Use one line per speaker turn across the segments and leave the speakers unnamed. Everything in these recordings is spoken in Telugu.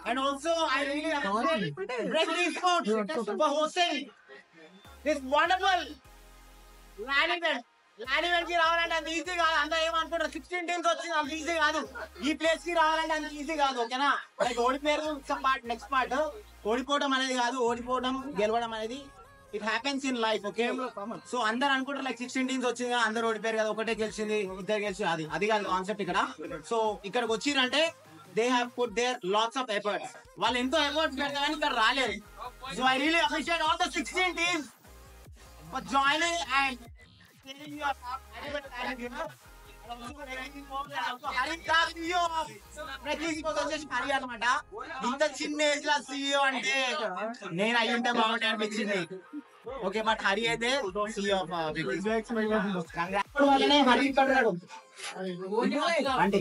And also, I really appreciate Wrestling Sports for hosting this wonderful land event. Land event కి రావాలంటే అంత ఈజీ కాదు. అంతా ఏమనుకుంటారు 16 టీమ్స్ వచ్చింది అంత ఈజీ కాదు. ఈ ప్లేస్ కి రావాలంటే అంత ఈజీ కాదు. ఓకేనా? లైక్ ఓడిపోయారు పార్ట్ నెక్స్ట్ పార్ట్. ఓడిపోవడం అనేది కాదు, ఓడిపోవడం గెలవడం అనేది it happens in life. Okay, so అందరు అనుకుంటారు లైక్ 16 టీమ్స్ వచ్చింది అందరు ఓడిపోయారు కదా, ఒకటే గెలిచింది ఇద్దరు గెలిచి, అది కాదు కాన్సెప్ట్ ఇక్కడ. సో ఇక్కడికి వచ్చిరంటే they have put there lots of efforts. వాళ్ళు ఎంతో ఎఫర్ట్స్ పెడతారు కానీ ఇక్కడ రాలేదు. So I really appreciate all the 16 teams for joining and Hari అనమాట. ఇంత చిన్న ఏజ్ లో CEO అంటే నేను అయ్యుంటే బాగుంటే అనిపించింది. ఓకే, బట్ హరి అయితే CEO హరి అంటే.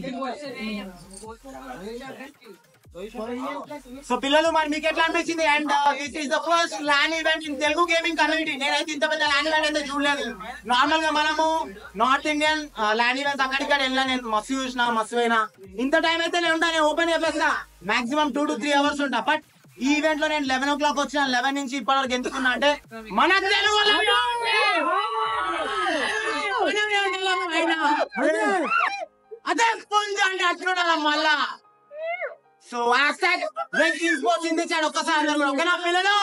సో పిల్లలు మరి మీకు ఎట్లా అనిపించింది? And this is the first land event in Telugu gaming community. నేనైతే ఇంత పెద్ద ల్యాండ్ ఈవెంట్ అయితే చూడలేదు. నార్మల్ గా మనము నార్త్ ఇండియన్ ల్యాండ్ ఈవెంట్స్ అక్కడిక్కడ వెళ్ళినా, నేను మస్తు చూసిన, మస్తు అయినా. ఇంత టైం అయితే నేను ఉంటా, నేను ఓపెన్ చెప్పేస్తా మాక్సిమం 2 to 3 hours ఉంటా. బట్ ఈ ఈవెంట్ లో నేను 11 o'clock వచ్చిన, 11 నుంచి ఇప్పటి వరకు ఎందుకున్నా అంటే మన తెలుగు అదే అంటే అట్లుండాల మళ్ళా. సో ఒక్కసారి ఓకేనా పిల్లలు?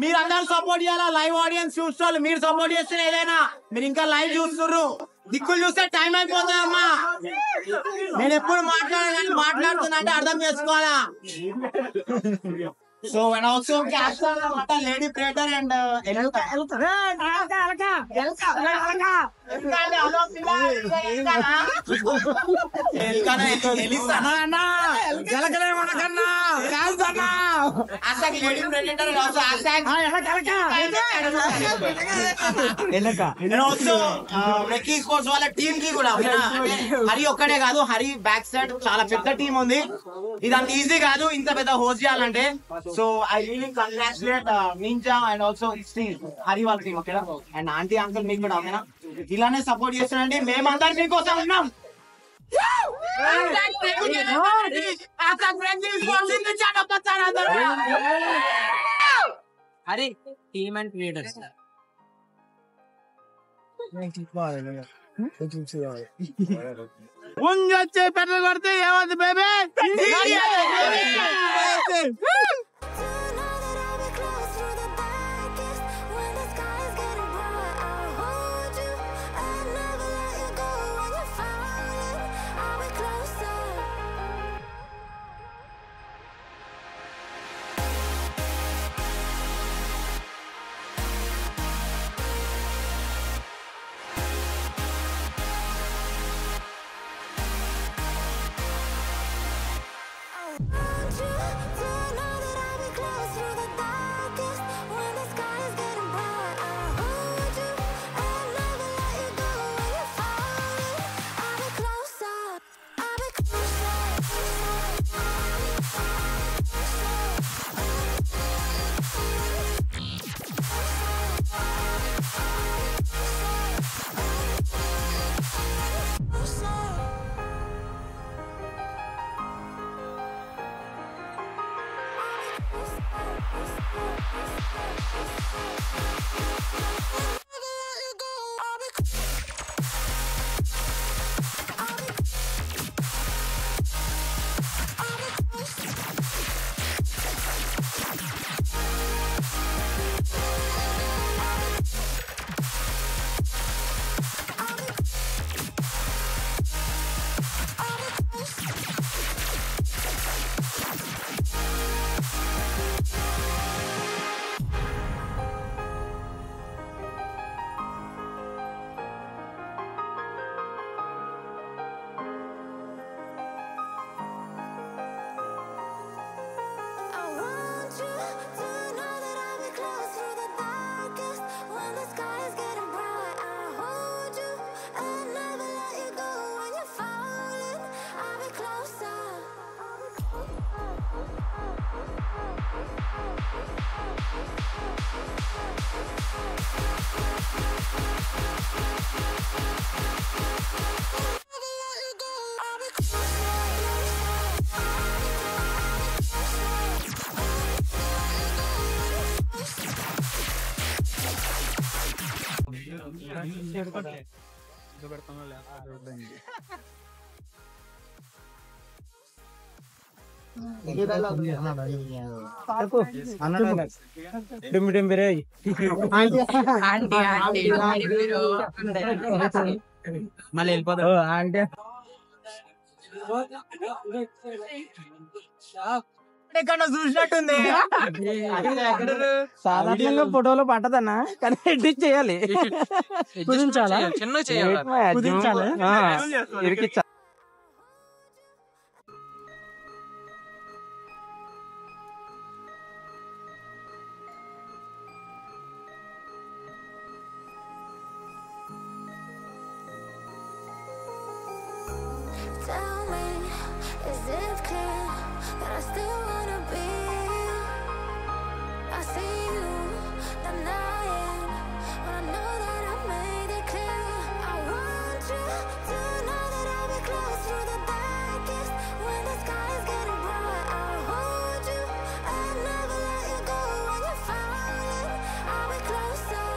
మీరు అందరూ సపోర్ట్ చేయాలా? లైవ్ ఆడియన్స్ చూస్తారు, మీరు సపోర్ట్ చేస్తే ఏదైనా. మీరు ఇంకా లైవ్ చూస్తున్నారు, దిక్కులు చూస్తే టైం అయిపోతుందమ్మా. నేను ఎప్పుడు మాట్లాడుతున్నా అంటే అర్థం చేసుకోవాలా. సో అండ్ ఆల్సో క్యాప్టెన్ అన్నమాట లేడీ ప్రేటర్ అండ్ వాళ్ళ టీమ్ కి కూడా హరి ఒక్కడే కాదు, హరి బ్యాక్ సైడ్ చాలా పెద్ద టీం ఉంది. ఇది అంత ఈజీ కాదు ఇంత పెద్ద హోస్ట్ చేయాలంటే. So I really congratulate ninja and also Hari వాళ్ళ టీమ్. ఓకేనా? అండ్ ఆంటీ అంకుల్ మీకు కూడా ఓకేనా? ఇలానే సపోర్ట్ చేస్తానండి. మేమందరం మీకోసం ఉన్నాం.
హరి టీమ్ అండ్ క్రియేటర్స్
ముంజొచ్చి పెట్రోల్ కొడితే ఏమవుతుంది బేబీ?
మళ్ళీ వెళ్ళిపోతాడు అంటే
ఎక్కడ చూసినట్టుంది.
సాధారణంగా ఫోటోలో పట్టదన్నా కానీ ఎడిట్ చేయాలి, కుదించాలా,
చిన్న చేయాలి.
కుదించాలి, ఇరికిచ్చా.
Tell me, is it clear that I still wanna be? I see you denying when I know that I made it clear. I want you to know that I'll be close through the darkest when the sky is getting bright. I'll hold you and never let you go. When you're falling, I'll be closer.